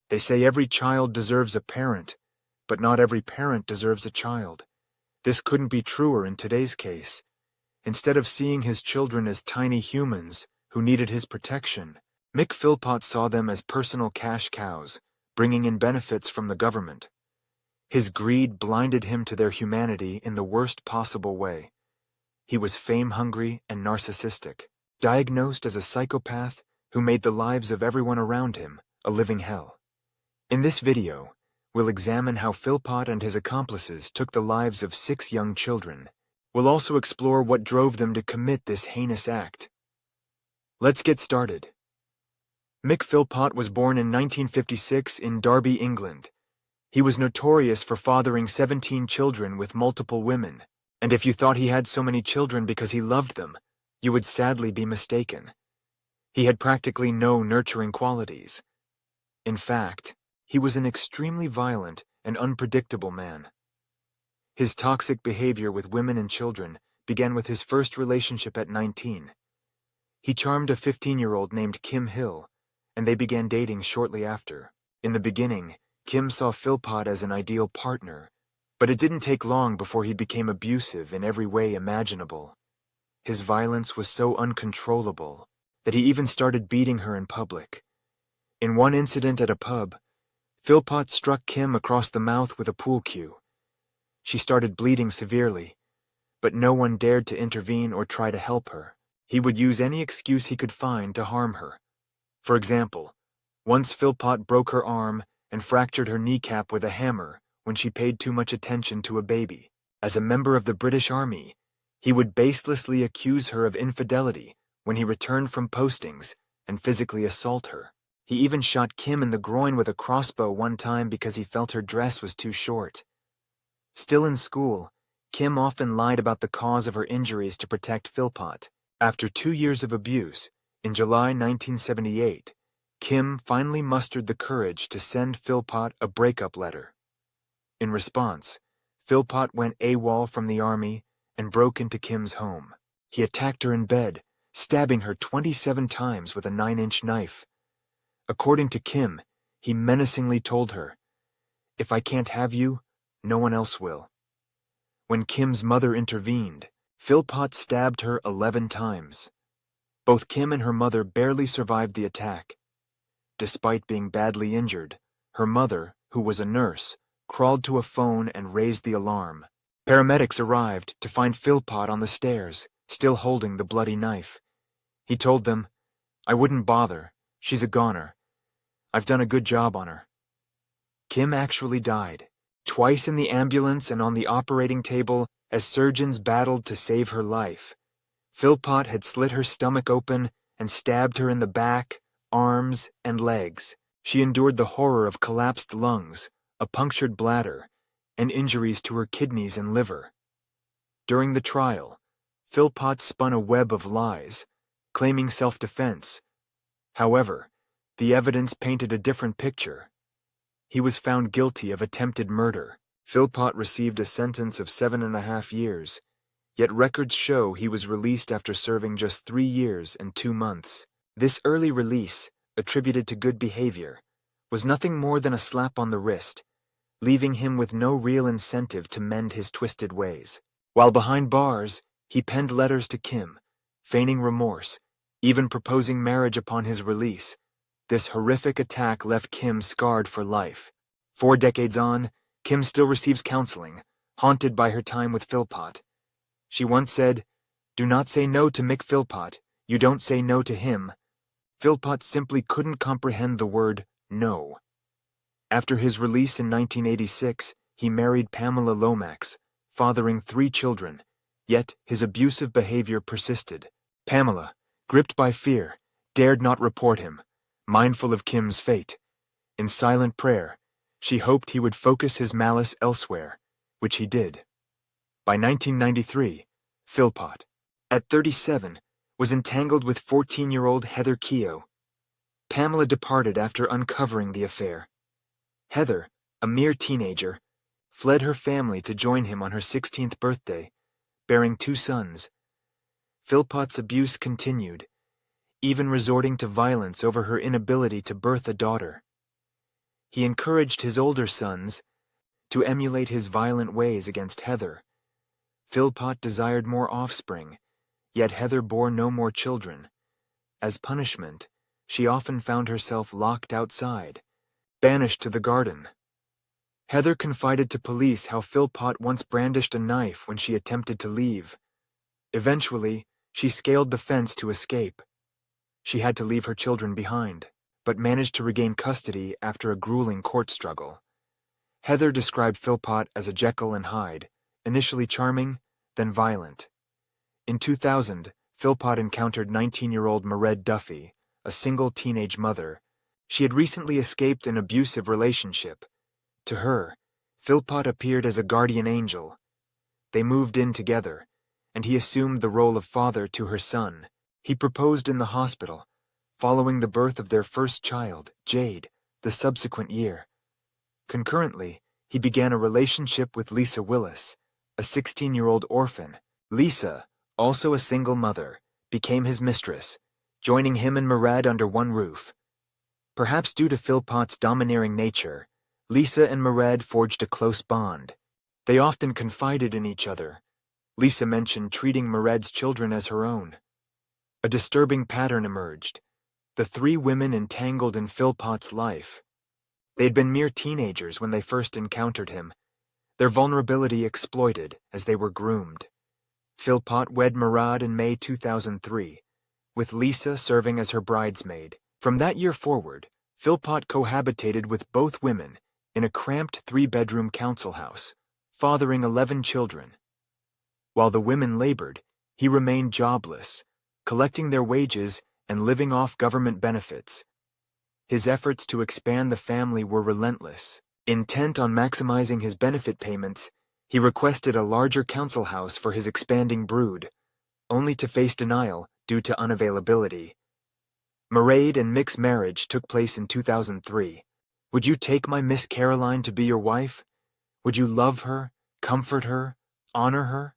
They say every child deserves a parent, but not every parent deserves a child. This couldn't be truer in today's case. Instead of seeing his children as tiny humans who needed his protection, Mick Philpot saw them as personal cash cows, bringing in benefits from the government. His greed blinded him to their humanity in the worst possible way. He was fame-hungry and narcissistic, diagnosed as a psychopath who made the lives of everyone around him a living hell. In this video, we'll examine how Philpot and his accomplices took the lives of 6 young children. We'll also explore what drove them to commit this heinous act. Let's get started. Mick Philpot was born in 1956 in Derby, England. He was notorious for fathering 17 children with multiple women, and if you thought he had so many children because he loved them, you would sadly be mistaken. He had practically no nurturing qualities. In fact, he was an extremely violent and unpredictable man. His toxic behavior with women and children began with his first relationship at 19. He charmed a 15-year-old named Kim Hill, and they began dating shortly after. In the beginning, Kim saw Philpot as an ideal partner, but it didn't take long before he became abusive in every way imaginable. His violence was so uncontrollable that he even started beating her in public. In one incident at a pub, Philpot struck Kim across the mouth with a pool cue. She started bleeding severely, but no one dared to intervene or try to help her. He would use any excuse he could find to harm her. For example, once Philpot broke her arm and fractured her kneecap with a hammer when she paid too much attention to a baby. As a member of the British Army, he would baselessly accuse her of infidelity when he returned from postings and physically assault her. He even shot Kim in the groin with a crossbow one time because he felt her dress was too short. Still in school, Kim often lied about the cause of her injuries to protect Philpot. After 2 years of abuse, in July 1978, Kim finally mustered the courage to send Philpot a breakup letter. In response, Philpot went AWOL from the army and broke into Kim's home. He attacked her in bed, stabbing her 27 times with a 9-inch knife. According to Kim, he menacingly told her, "If I can't have you, no one else will." When Kim's mother intervened, Philpot stabbed her 11 times. Both Kim and her mother barely survived the attack. Despite being badly injured, her mother, who was a nurse, crawled to a phone and raised the alarm. Paramedics arrived to find Philpot on the stairs, still holding the bloody knife. He told them, "I wouldn't bother. She's a goner. I've done a good job on her." Kim actually died, twice in the ambulance and on the operating table as surgeons battled to save her life. Philpot had slit her stomach open and stabbed her in the back, arms, and legs. She endured the horror of collapsed lungs, a punctured bladder, and injuries to her kidneys and liver. During the trial, Philpot spun a web of lies, claiming self-defense. However, the evidence painted a different picture. He was found guilty of attempted murder. Philpot received a sentence of 7.5 years, yet records show he was released after serving just 3 years and 2 months. This early release, attributed to good behavior, was nothing more than a slap on the wrist, leaving him with no real incentive to mend his twisted ways. While behind bars, he penned letters to Kim, feigning remorse, even proposing marriage upon his release. This horrific attack left Kim scarred for life. 4 decades on, Kim still receives counseling, haunted by her time with Philpot. She once said, "Do not say no to Mick Philpot, you don't say no to him." Philpot simply couldn't comprehend the word no. After his release in 1986, he married Pamela Lomax, fathering 3 children, yet his abusive behavior persisted. Pamela, gripped by fear, dared not report him, mindful of Kim's fate. In silent prayer, she hoped he would focus his malice elsewhere, which he did. By 1993, Philpot, at 37, was entangled with 14-year-old Heather Keogh. Pamela departed after uncovering the affair. Heather, a mere teenager, fled her family to join him on her 16th birthday, bearing 2 sons. Philpot's abuse continued, even resorting to violence over her inability to birth a daughter. He encouraged his older sons to emulate his violent ways against Heather. Philpot desired more offspring, yet Heather bore no more children. As punishment, she often found herself locked outside, banished to the garden. Heather confided to police how Philpot once brandished a knife when she attempted to leave. Eventually, she scaled the fence to escape. She had to leave her children behind, but managed to regain custody after a grueling court struggle. Heather described Philpot as a Jekyll and Hyde, initially charming, then violent. In 2000, Philpot encountered 19-year-old Mairead Duffy, a single teenage mother. She had recently escaped an abusive relationship. To her, Philpot appeared as a guardian angel. They moved in together, and he assumed the role of father to her son. He proposed in the hospital, following the birth of their first child, Jade, the subsequent year. Concurrently, he began a relationship with Lisa Willis, a 16-year-old orphan. Lisa, also a single mother, became his mistress, joining him and Mairead under one roof. Perhaps due to Philpot's domineering nature, Lisa and Mairead forged a close bond. They often confided in each other. Lisa mentioned treating Mairead's children as her own. A disturbing pattern emerged. The three women entangled in Philpot's life. They had been mere teenagers when they first encountered him, their vulnerability exploited as they were groomed. Philpot wed Mairead in May 2003, with Lisa serving as her bridesmaid. From that year forward, Philpot cohabitated with both women in a cramped 3-bedroom council house, fathering 11 children. While the women labored, he remained jobless, collecting their wages and living off government benefits. His efforts to expand the family were relentless. Intent on maximizing his benefit payments, he requested a larger council house for his expanding brood, only to face denial due to unavailability. Mairead and Mick's marriage took place in 2003. Would you take my Miss Caroline to be your wife? Would you love her, comfort her, honor her?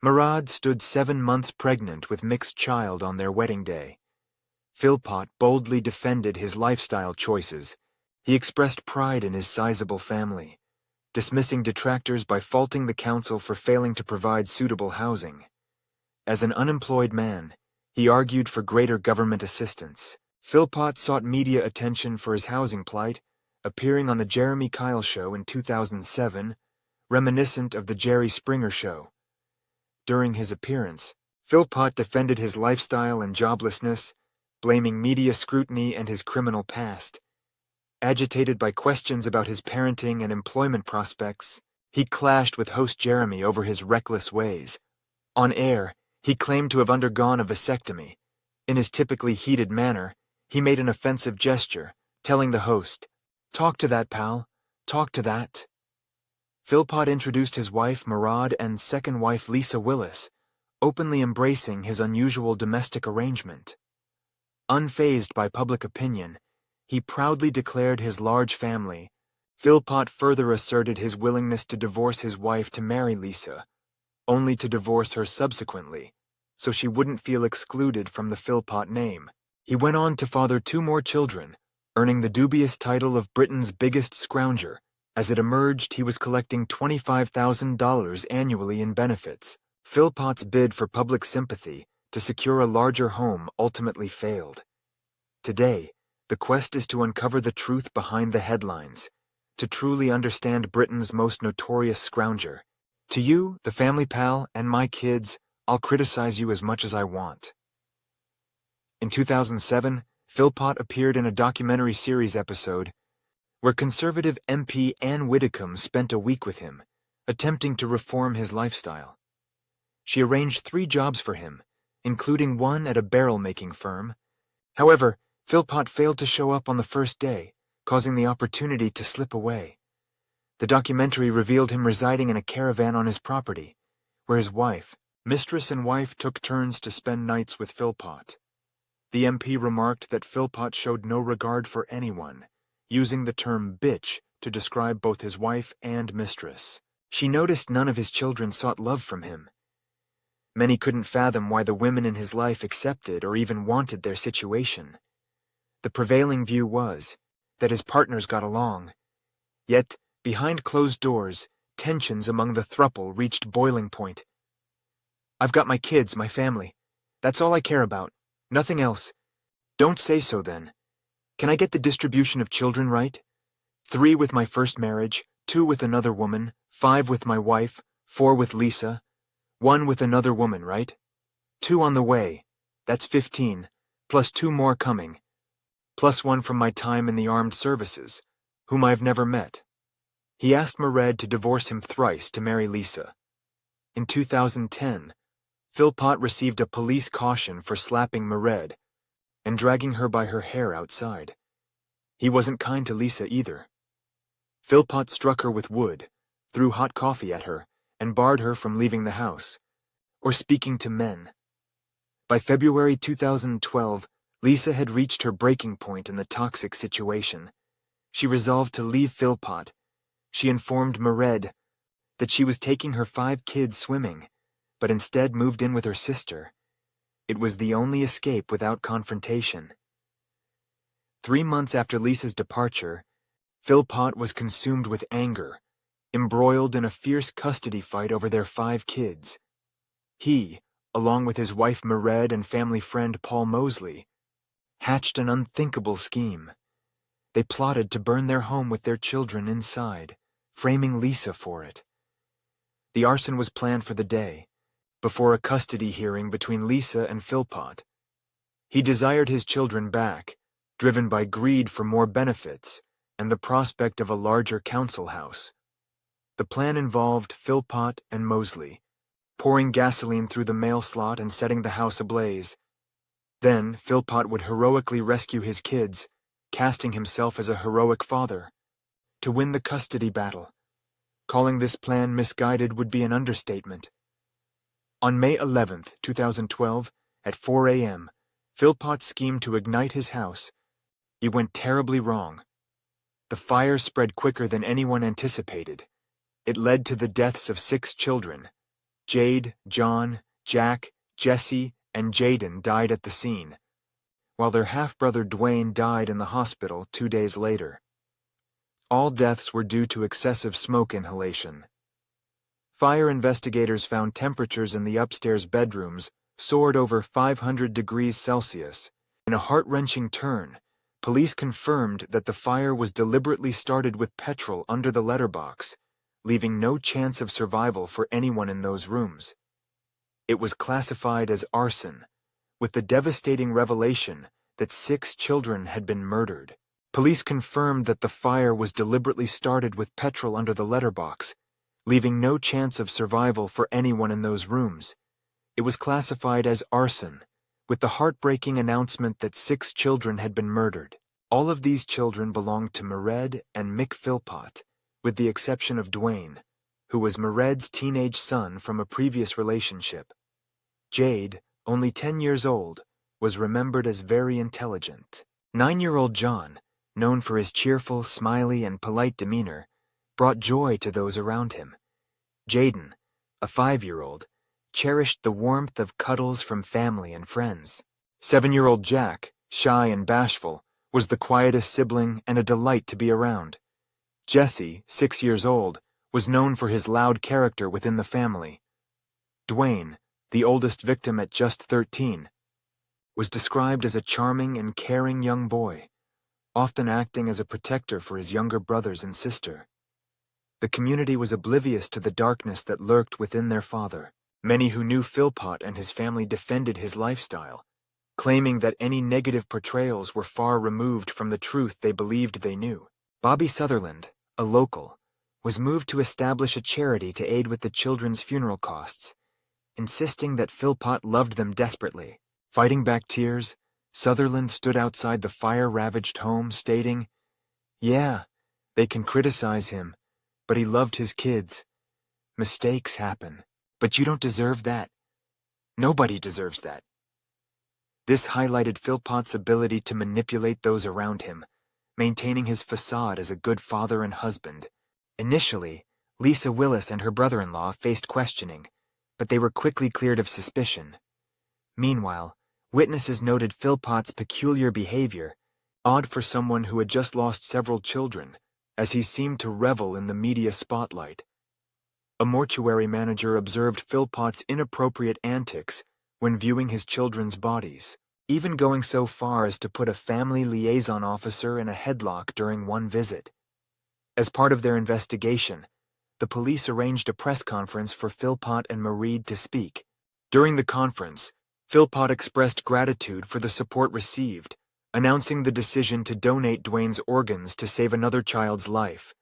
Mairead stood 7 months pregnant with Mick's child on their wedding day. Philpot boldly defended his lifestyle choices. He expressed pride in his sizable family, dismissing detractors by faulting the council for failing to provide suitable housing. As an unemployed man, he argued for greater government assistance. Philpot sought media attention for his housing plight, appearing on The Jeremy Kyle Show in 2007, reminiscent of The Jerry Springer Show. During his appearance, Philpot defended his lifestyle and joblessness, blaming media scrutiny and his criminal past. Agitated by questions about his parenting and employment prospects, he clashed with host Jeremy over his reckless ways. On air, he claimed to have undergone a vasectomy. In his typically heated manner, he made an offensive gesture, telling the host, "Talk to that, pal. Talk to that." Philpot introduced his wife Mairead and second wife Lisa Willis, openly embracing his unusual domestic arrangement. Unfazed by public opinion, he proudly declared his large family. Philpot further asserted his willingness to divorce his wife to marry Lisa, only to divorce her subsequently, so she wouldn't feel excluded from the Philpot name. He went on to father 2 more children, earning the dubious title of Britain's biggest scrounger. As it emerged, he was collecting $25,000 annually in benefits. Philpot's bid for public sympathy to secure a larger home ultimately failed. Today, the quest is to uncover the truth behind the headlines, to truly understand Britain's most notorious scrounger. To you, the family pal, and my kids, I'll criticize you as much as I want. In 2007, Philpot appeared in a documentary series episode where Conservative MP Anne Widdecombe spent a week with him, attempting to reform his lifestyle. She arranged 3 jobs for him, including one at a barrel-making firm. However, Philpot failed to show up on the first day, causing the opportunity to slip away. The documentary revealed him residing in a caravan on his property, where his mistress and wife took turns to spend nights with Philpot. The MP remarked that Philpot showed no regard for anyone, using the term bitch to describe both his wife and mistress. She noticed none of his children sought love from him. Many couldn't fathom why the women in his life accepted or even wanted their situation. The prevailing view was, that his partners got along. Yet, behind closed doors, tensions among the throuple reached boiling point. "I've got my kids, my family. That's all I care about. Nothing else." "Don't say so then. Can I get the distribution of children right? 3 with my first marriage, 2 with another woman, 5 with my wife, 4 with Lisa, 1 with another woman, right? 2 on the way. That's 15, plus 2 more coming. Plus 1 from my time in the armed services, whom I've never met." He asked Mairead to divorce him thrice to marry Lisa. In 2010, Philpot received a police caution for slapping Mairead and dragging her by her hair outside. He wasn't kind to Lisa either. Philpot struck her with wood, threw hot coffee at her, and barred her from leaving the house, or speaking to men. By February 2012, Lisa had reached her breaking point in the toxic situation. She resolved to leave Philpot. She informed Mairead that she was taking her 5 kids swimming, but instead moved in with her sister. It was the only escape without confrontation. 3 months after Lisa's departure, Philpot was consumed with anger, embroiled in a fierce custody fight over their 5 kids. He, along with his wife Mairead and family friend Paul Mosley, hatched an unthinkable scheme. They plotted to burn their home with their children inside, framing Lisa for it. The arson was planned for the day, before a custody hearing between Lisa and Philpot. He desired his children back, driven by greed for more benefits and the prospect of a larger council house. The plan involved Philpot and Mosley, pouring gasoline through the mail slot and setting the house ablaze. Then Philpot would heroically rescue his kids, casting himself as a heroic father, to win the custody battle. Calling this plan misguided would be an understatement. On May 11, 2012, at 4 a.m., Philpot schemed to ignite his house. It went terribly wrong. The fire spread quicker than anyone anticipated. It led to the deaths of 6 children. Jade, John, Jack, Jesse, and Jaden died at the scene, while their half-brother Dwayne died in the hospital 2 days later. All deaths were due to excessive smoke inhalation. Fire investigators found temperatures in the upstairs bedrooms soared over 500 degrees Celsius. In a heart-wrenching turn, police confirmed that the fire was deliberately started with petrol under the letterbox, leaving no chance of survival for anyone in those rooms. It was classified as arson, with the devastating revelation that 6 children had been murdered. Police confirmed that the fire was deliberately started with petrol under the letterbox, leaving no chance of survival for anyone in those rooms. It was classified as arson, with the heartbreaking announcement that 6 children had been murdered. All of these children belonged to Mairead and Mick Philpot, with the exception of Dwayne, who was Mairead's teenage son from a previous relationship. Jade, only 10 years old, was remembered as very intelligent. 9-year-old John, known for his cheerful, smiley, and polite demeanor, brought joy to those around him. Jaden, a 5-year-old, cherished the warmth of cuddles from family and friends. 7-year-old Jack, shy and bashful, was the quietest sibling and a delight to be around. Jesse, 6 years old, was known for his loud character within the family. Dwayne, the oldest victim at just 13, was described as a charming and caring young boy, often acting as a protector for his younger brothers and sister. The community was oblivious to the darkness that lurked within their father. Many who knew Philpot and his family defended his lifestyle, claiming that any negative portrayals were far removed from the truth they believed they knew. Bobby Sutherland, a local, was moved to establish a charity to aid with the children's funeral costs, insisting that Philpot loved them desperately. Fighting back tears, Sutherland stood outside the fire-ravaged home, stating, "Yeah, they can criticize him, but he loved his kids. Mistakes happen, but you don't deserve that. Nobody deserves that." This highlighted Philpot's ability to manipulate those around him, maintaining his facade as a good father and husband. Initially, Lisa Willis and her brother-in-law faced questioning, but they were quickly cleared of suspicion. Meanwhile, witnesses noted Philpot's peculiar behavior, Odd for someone who had just lost several children, as he seemed to revel in the media spotlight. A mortuary manager observed Philpot's inappropriate antics when viewing his children's bodies, even going so far as to put a family liaison officer in a headlock during one visit. As part of their investigation, the police arranged a press conference for Philpot and Mairead to speak. During the conference, Philpot expressed gratitude for the support received, announcing the decision to donate Dwayne's organs to save another child's life.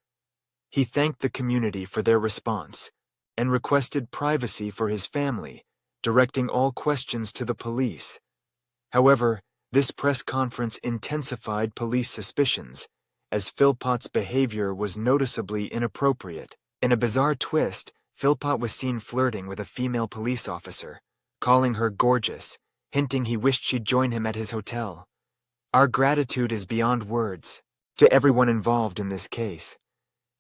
He thanked the community for their response and requested privacy for his family, directing all questions to the police. However, this press conference intensified police suspicions, as Philpot's behavior was noticeably inappropriate. In a bizarre twist, Philpot was seen flirting with a female police officer, calling her gorgeous, hinting he wished she'd join him at his hotel. Our gratitude is beyond words to everyone involved in this case.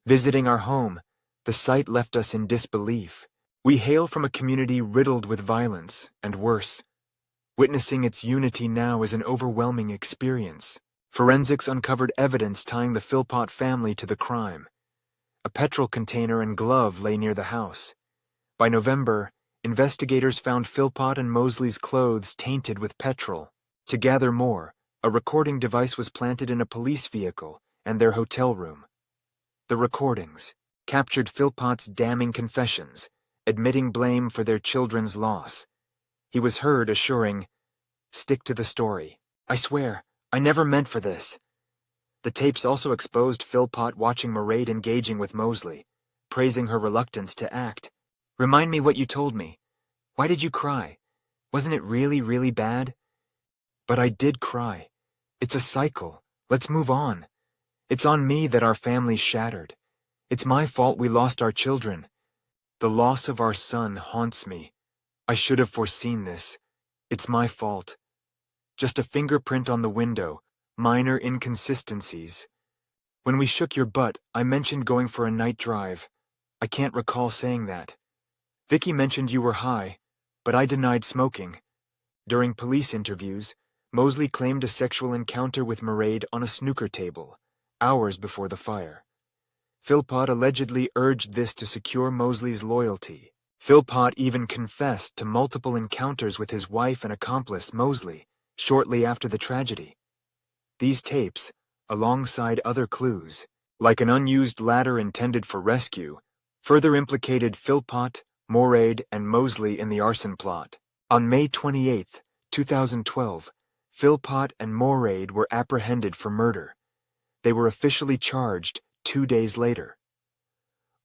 Visiting our home, the site left us in disbelief. We hail from a community riddled with violence, and worse. Witnessing its unity now is an overwhelming experience. Forensics uncovered evidence tying the Philpot family to the crime. A petrol container and glove lay near the house. By November, investigators found Philpot and Mosley's clothes tainted with petrol. To gather more, a recording device was planted in a police vehicle and their hotel room. The recordings captured Philpot's damning confessions, admitting blame for their children's loss. He was heard assuring, "Stick to the story. I swear, I never meant for this." The tapes also exposed Philpot watching Mairead engaging with Mosley, praising her reluctance to act. "Remind me what you told me. Why did you cry? Wasn't it really, really bad?" "But I did cry. It's a cycle. Let's move on. It's on me that our family's shattered. It's my fault we lost our children. The loss of our son haunts me. I should have foreseen this. It's my fault. Just a fingerprint on the window, minor inconsistencies. When we shook your butt, I mentioned going for a night drive. I can't recall saying that. Vicky mentioned you were high, but I denied smoking. During police interviews, Mosley claimed a sexual encounter with Mairead on a snooker table, hours before the fire. Philpot allegedly urged this to secure Mosley's loyalty. Philpot even confessed to multiple encounters with his wife and accomplice, Mosley, shortly after the tragedy. These tapes, alongside other clues, like an unused ladder intended for rescue, further implicated Philpot, Mairead, and Mosley in the arson plot. On May 28, 2012, Philpot and Mairead were apprehended for murder. They were officially charged 2 days later.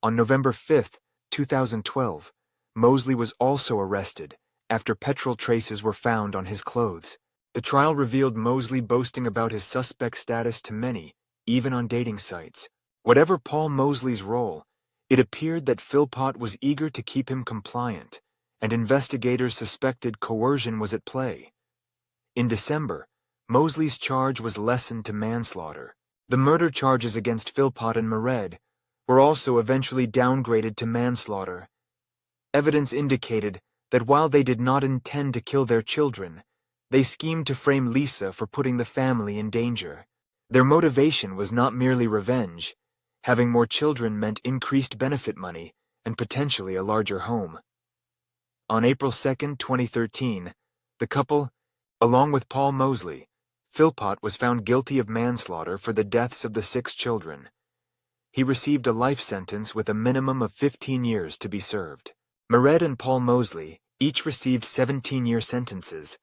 On November 5, 2012, Mosley was also arrested after petrol traces were found on his clothes. The trial revealed Mosley boasting about his suspect status to many, even on dating sites. Whatever Paul Mosley's role, it appeared that Philpot was eager to keep him compliant, and investigators suspected coercion was at play. In December, Mosley's charge was lessened to manslaughter. The murder charges against Philpot and Mairead were also eventually downgraded to manslaughter. Evidence indicated that while they did not intend to kill their children, they schemed to frame Lisa for putting the family in danger. Their motivation was not merely revenge. Having more children meant increased benefit money and potentially a larger home. On April 2, 2013, the couple, along with Paul Mosley, Philpot was found guilty of manslaughter for the deaths of the 6 children. He received a life sentence with a minimum of 15 years to be served. Mairead and Paul Mosley each received 17-year sentences,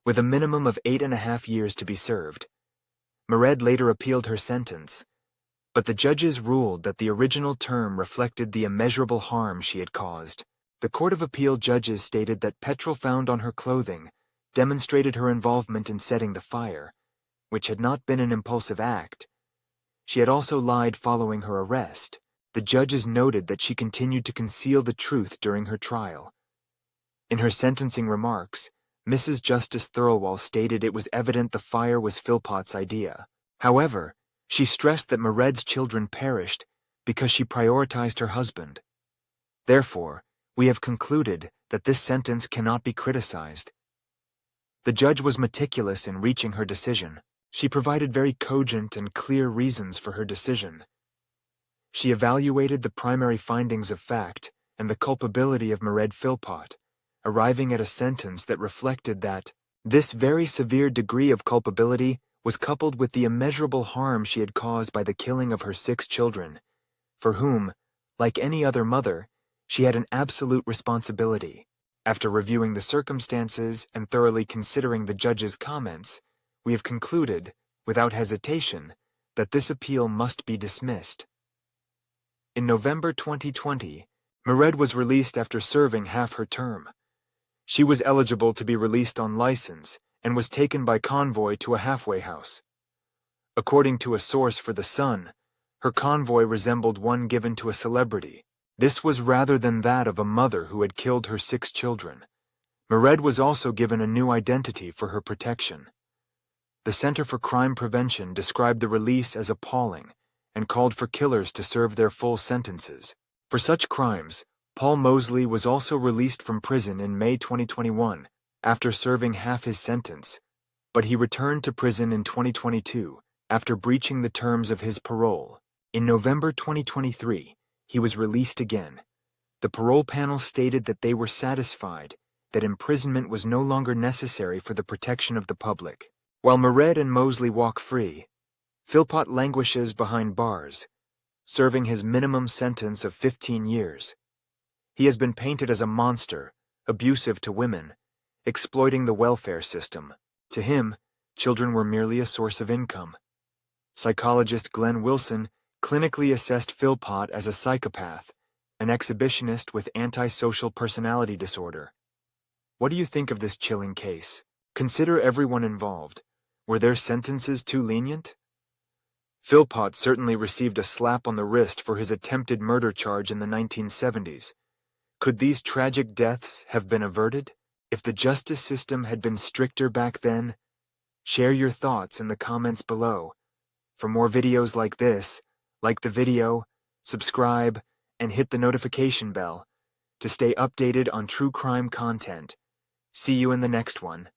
with a minimum of 8.5 years to be served. Mairead later appealed her sentence, but the judges ruled that the original term reflected the immeasurable harm she had caused. The Court of Appeal judges stated that petrol found on her clothing demonstrated her involvement in setting the fire, which had not been an impulsive act. She had also lied following her arrest. The judges noted that she continued to conceal the truth during her trial. In her sentencing remarks, Mrs. Justice Thirlwall stated it was evident the fire was Philpot's idea. However, she stressed that Mairead's children perished because she prioritized her husband. Therefore, we have concluded that this sentence cannot be criticized. The judge was meticulous in reaching her decision. She provided very cogent and clear reasons for her decision. She evaluated the primary findings of fact and the culpability of Mairead Philpot, arriving at a sentence that reflected that this very severe degree of culpability was coupled with the immeasurable harm she had caused by the killing of her 6 children, for whom, like any other mother, she had an absolute responsibility. After reviewing the circumstances and thoroughly considering the judge's comments, we have concluded, without hesitation, that this appeal must be dismissed. In November 2020, Mairead was released after serving half her term. She was eligible to be released on license and was taken by convoy to a halfway house. According to a source for The Sun, her convoy resembled one given to a celebrity. This was rather than that of a mother who had killed her 6 children. Mairead was also given a new identity for her protection. The Center for Crime Prevention described the release as appalling and called for killers to serve their full sentences. For such crimes, Paul Mosley was also released from prison in May 2021 after serving half his sentence, but he returned to prison in 2022 after breaching the terms of his parole. In November 2023, he was released again. The parole panel stated that they were satisfied that imprisonment was no longer necessary for the protection of the public. While Mairead and Mosley walk free, Philpot languishes behind bars, serving his minimum sentence of 15 years. He has been painted as a monster, abusive to women, exploiting the welfare system. To him, children were merely a source of income. Psychologist Glenn Wilson clinically assessed Philpot as a psychopath, an exhibitionist with antisocial personality disorder. What do you think of this chilling case? Consider everyone involved. Were their sentences too lenient? Philpot certainly received a slap on the wrist for his attempted murder charge in the 1970s. Could these tragic deaths have been averted if the justice system had been stricter back then? Share your thoughts in the comments below. For more videos like this, like the video, subscribe, and hit the notification bell to stay updated on true crime content. See you in the next one.